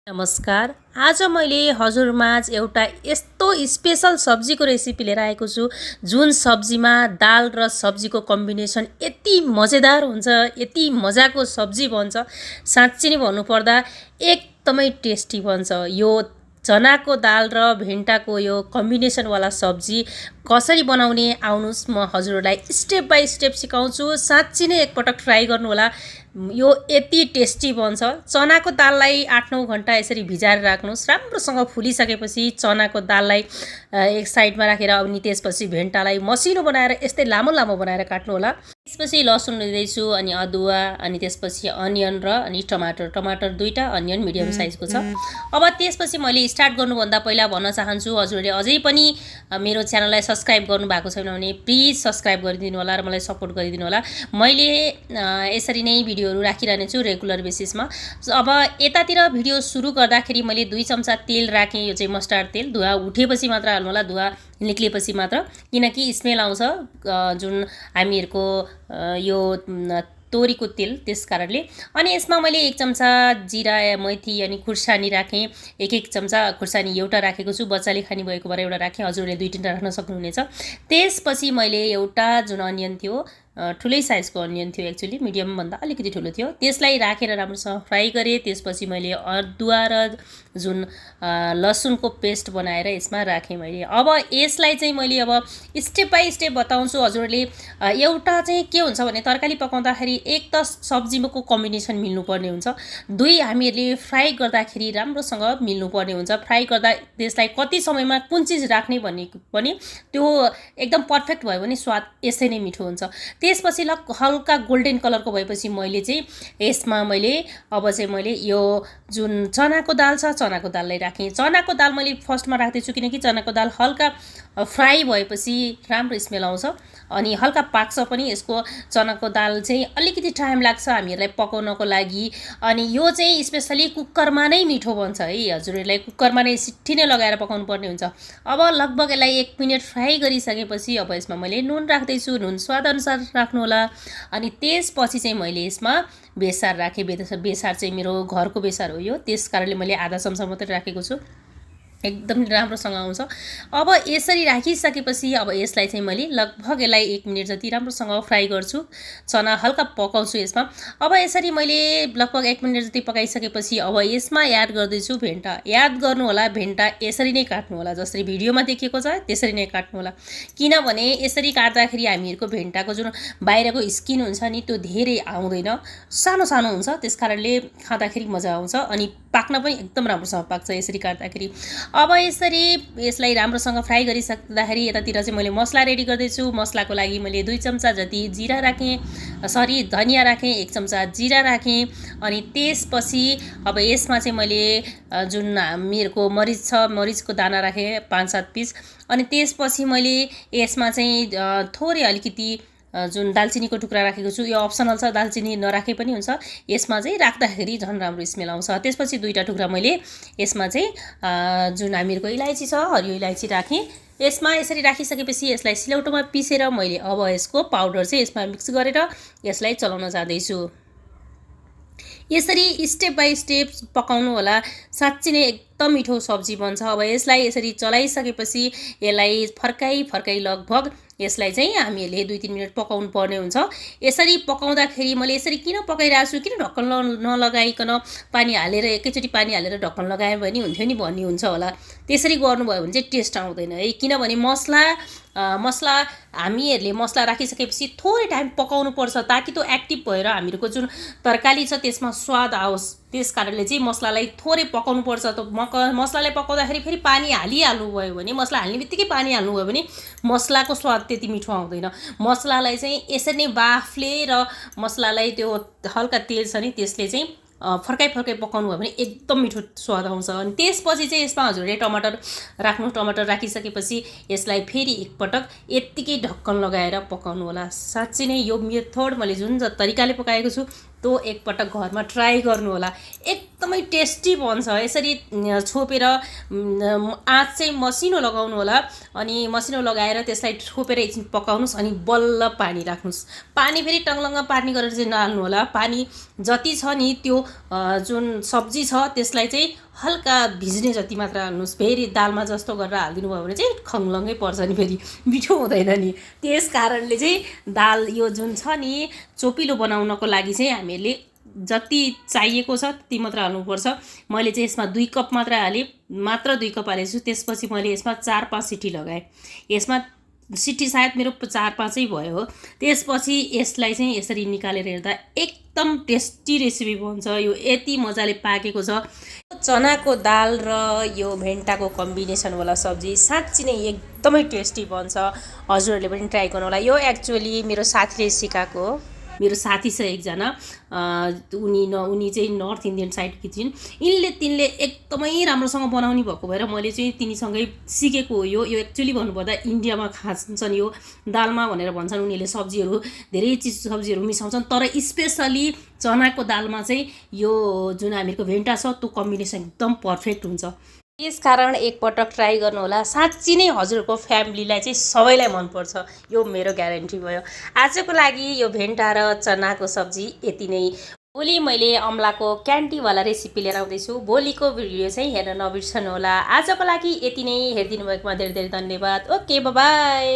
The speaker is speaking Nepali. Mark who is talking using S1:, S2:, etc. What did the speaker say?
S1: नमस्कार। आज मैले हजुरमाझ एउटा यस्तो स्पेशल सब्जीको रेसिपी लिएर आएको छु जुन सब्जीमा दाल र सब्जीको कम्बिनेसन यति मजेदार हुन्छ, यति मजाको सब्जी बन्छ। साँच्चै नै भन्नुपर्दा एकदमै टेस्टी बन्छ। यो चनाको दाल र भेन्टाको यो कम्बिनेसनवाला सब्जी कसरी बनाउने आउनुस् म हजुरहरूलाई स्टेप बाई स्टेप सिकाउँछु। साँच्चै नै एकपटक ट्राई गर्नुहोला। यो यति टेस्टी बन्छ। चनाको दाललाई 8-9 घण्टा यसरी भिजाएर राख्नुहोस्। राम्रोसँग फुलिसकेपछि चनाको दाललाई एक साइडमा राखेर अनि त्यसपछि भेन्टालाई मसिनो बनाएर यस्तै लामो लामो बनाएर काट्नु होला। त्यसपछि लसुन लिँदैछु अनि अदुवा अनि त्यसपछि अनियन र अनि टमाटर दुईटा, अनियन मिडियम साइजको छ। अब त्यसपछि मैले स्टार्ट गर्नुभन्दा पहिला भन्न चाहन्छु हजुरहरूले अझै पनि मेरो च्यानललाई सब्स्क्राइब गर्नुभएको छैन भने प्लिज सब्स्क्राइब गरिदिनु होला र मलाई सपोर्ट गरिदिनु होला। मैले यसरी नै भिडियोहरू राखिरहने छु रेगुलर बेसिसमा। अब यतातिर भिडियो सुरु गर्दाखेरि मैले 2 चम्चा तेल राखेँ। यो चाहिँ मस्टर्ड तेल। धुवा उठेपछि मात्र हाल्नु होला, धुवा निक्लेपछि मात्र, किनकि स्मेल आउँछ जुन हामीहरूको यो तोरीको तेल, त्यस कारणले। अनि यसमा मैले 1 चम्चा जिरा मेथी अनि खुर्सानी राखेँ। 1 चम्चा खुर्सानी एउटा राखेको छु। बच्चाले खाने भएको भएर एउटा राखेँ, हजुरले 2-3टा राख्न सक्नुहुनेछ। त्यसपछि मैले एउटा जुन अनियन थियो, ठुलै साइजको अनियन थियो, एक्चुअली मिडियमभन्दा अलिकति ठुलो थियो, त्यसलाई राखेर राम्रोसँग फ्राई गरेँ। त्यसपछि मैले अदुवा र जुन लसुनको पेस्ट बनाएर यसमा राखेँ मैले। अब यसलाई चाहिँ मैले अब स्टेप बाई स्टेप बताउँछु हजुरहरूले। एउटा चाहिँ के हुन्छ भने तरकारी पकाउँदाखेरि एक त सब्जीको कम्बिनेसन मिल्नुपर्ने हुन्छ, 2 हामीहरूले फ्राई गर्दाखेरि राम्रोसँग मिल्नुपर्ने हुन्छ। फ्राई गर्दा त्यसलाई कति समयमा कुन चिज राख्ने भन्ने पनि त्यो एकदम पर्फेक्ट भयो भने स्वाद यसै नै मिठो हुन्छ। त्यसपछि हल्का गोल्डन कलरको भएपछि मैले चाहिँ यसमा मैले यो जुन चनाको दाल छ, चनाको दाललाई राखेँ। चनाको दाल मैले फर्स्टमा राख्दैछु किनकि चनाको दाल हल्का फ्राई भएपछि राम्रो स्मेल आउँछ अनि हल्का पाक्छ पनि। यसको चनाको दाल चाहिँ अलिकति टाइम लाग्छ हामीहरूलाई पकाउनको लागि। अनि यो चाहिँ स्पेसली कुकरमा नै मिठो बन्छ है। हजुरहरूलाई कुकरमा नै सिट्टी नै लगाएर पकाउनु पर्ने हुन्छ। अब लगभग यसलाई 1 मिनट फ्राई गरिसकेपछि अब यसमा मैले नुन राख्दैछु। नुन स्वादअनुसार राख्नु होला। अनि त्यसपछि चाहिँ मैले यसमा बेसार राखेँ। बेसार चाहिँ मेरो घरको बेसार हो यो, त्यस कारणले मैले आधा चम्चा मात्रै राखेको छु। एकदम राम्रोसँग आउँछ। अब यसरी राखिसकेपछि अब यसलाई चाहिँ मैले लगभग यसलाई 1 मिनट जति राम्रोसँग फ्राई गर्छु। चना हल्का पकाउँछु यसमा। अब यसरी मैले लगभग 1 मिनट जति पकाइसकेपछि अब यसमा याद गर्दैछु भेन्टा। याद गर्नु होला, भेन्टा यसरी नै काट्नु होला, जसरी भिडियोमा देखिएको छ त्यसरी नै काट्नु होला। किनभने यसरी काट्दाखेरि हामीहरूको भेन्टाको जुन बाहिरको स्किन हुन्छ नि त्यो धेरै आउँदैन, सानो सानो हुन्छ, त्यसकारणले खाँदाखेरि मजा आउँछ अनि पाक्न पनि एकदम राम्रोसँग पाक्छ यसरी काट्दाखेरि। अब यसरी यसलाई राम्रोसँग फ्राई गरिसक्दाखेरि यतातिर चाहिँ मैले मसला रेडी गर्दैछु। मसलाको लागि मैले 2 चम्चा जति जिरा राखेँ, धनिया राखेँ, 1 चम्चा जिरा राखेँ। अनि त्यसपछि अब यसमा चाहिँ मैले जुन हामीहरूको मरिच छ, मरिचको दाना राखेँ 5-7 पिस। अनि त्यसपछि मैले यसमा चाहिँ थोरै अलिकति जुन दालचिनीको टुक्रा राखेको छु। यो अप्सनल छ, दालचिनी नराखे पनि हुन्छ। यसमा चाहिँ राख्दाखेरि झन् राम्रो स्मेल आउँछ। त्यसपछि 2टा टुक्रा मैले यसमा चाहिँ जुन हामीहरूको इलायची छ, हरियो इलायची राखेँ। यसमा यसरी राखिसकेपछि यसलाई सिलौटोमा पिसेर मैले अब यसको पाउडर चाहिँ यसमा मिक्स गरेर यसलाई चलाउन जाँदैछु। यसरी स्टेप बाई स्टेप पकाउनु होला। साँच्चै नै एकदम मिठो सब्जी बन्छ। अब यसलाई यसरी चलाइसकेपछि यसलाई फर्काइ लगभग यसलाई चाहिँ हामीहरूले 2-3 मिनट पकाउनु पर्ने हुन्छ। यसरी पकाउँदाखेरि मैले यसरी किन पकाइरहेको छु, किन ढक्कन नलगाइकन पानी हालेर एकैचोटि पानी हालेर ढक्कन लगायो भने हुन्थ्यो नि भन्ने हुन्छ होला। त्यसरी गर्नुभयो भने चाहिँ टेस्ट आउँदैन है। किनभने मसला हामीहरूले मसला राखिसकेपछि थोरै टाइम पकाउनु पर्छ ताकि त्यो एक्टिभ भएर हामीहरूको जुन तरकारी छ त्यसमा स्वाद आओस्। त्यस कारणले चाहिँ मसलालाई थोरै पकाउनु पर्छ। त मसलालाई पकाउँदाखेरि फेरि पानी हालिहाल्नु भयो भने, मसला हाल्ने बित्तिकै पानी हाल्नुभयो भने मसलाको स्वाद त्यति मिठो आउँदैन। मसलालाई चाहिँ यसरी नै बाफले र मसलालाई त्यो हल्का तेल छ नि त्यसले चाहिँ फर्काइ पकाउनु भयो भने एकदम मिठो स्वाद आउँछ। अनि त्यसपछि चाहिँ यसमा हजुरले टमाटर राख्नु। टमाटर राखिसकेपछि यसलाई फेरि एकपटक यत्तिकै ढक्कन लगाएर पकाउनु होला। साँच्चै नै यो मेथड मैले जुन तरिकाले पकाएको छु त्यो एकपटक घरमा ट्राई गर्नु होला। एकदमै टेस्टी बन्छ। यसरी छोपेर आँच चाहिँ मसिनो लगाउनु होला अनि मसिनो लगाएर त्यसलाई छोपेर एकछिन पकाउनुस् अनि बल्ल पानी राख्नुस्। पानी फेरि टङलङ्ग पार्ने गरेर चाहिँ नहाल्नु होला। पानी जति छ नि त्यो जुन सब्जी छ त्यसलाई चाहिँ हल्का भिज्ने जति मात्र हाल्नुहोस्। फेरि दालमा जस्तो गरेर हालिदिनु भयो भने चाहिँ खङ्लङ्गै पर्छ नि, फेरि मिठो हुँदैन नि। त्यस कारणले चाहिँ दाल यो जुन छ नि चोपिलो बनाउनको लागि चाहिँ हामीहरूले जति चाहिएको छ त्यति मात्र हाल्नुपर्छ। मैले चाहिँ यसमा 2 कप मात्र हालेँ, मात्र 2 कप हालेको छु। त्यसपछि मैले यसमा 4-5 सिटी लगाएँ। यसमा सिटी सायद मेरो 4-5 भयो हो। त्यसपछि यसलाई चाहिँ यसरी निकालेर हेर्दा एकदम टेस्टी रेसिपी बन्छ। यो यति मजाले पाकेको छ। चनाको दाल र यो भेन्टाको कम्बिनेसनवाला सब्जी साँच्चै नै एकदमै टेस्टी बन्छ। हजुरहरूले पनि ट्राई गर्नु होला। यो एक्चुअली मेरो साथीले सिकाएको हो। मेरो साथी छ एकजना, उनी चाहिँ नर्थ इन्डियन साइडकी छिन्। तिनले एकदमै राम्रोसँग बनाउने भएको भएर मैले चाहिँ तिनीसँगै सिकेको हो। यो एक्चुअली भन्नुपर्दा इन्डियामा खान्छन् यो दालमा भनेर भन्छन्। उनीहरूले सब्जीहरू धेरै सब्जीहरू मिसाउँछन्, तर स्पेसली चनाको दालमा चाहिँ यो जुन हामीहरूको भेन्टा छ त्यो कम्बिनेसन एकदम पर्फेक्ट हुन्छ। यसकारण एकपटक ट्राई गर्नुहोला। साँच्ची नै हजुरको फ्यामिलीलाई चाहिँ सबैलाई मनपर्छ, यो मेरो ग्यारेन्टी भयो। आजको लागि यो भेन्टा र चनाको सब्जी यति नै। भोलि मैले अमलाको क्यान्टीवाला रेसिपी लिएर आउँदैछु। भोलिको भिडियो चाहिँ हेर्न नबिर्सनुहोला। आजको लागि यति नै। हेरिदिनु भएकोमा धेरै धेरै धन्यवाद। Okay, bye bye.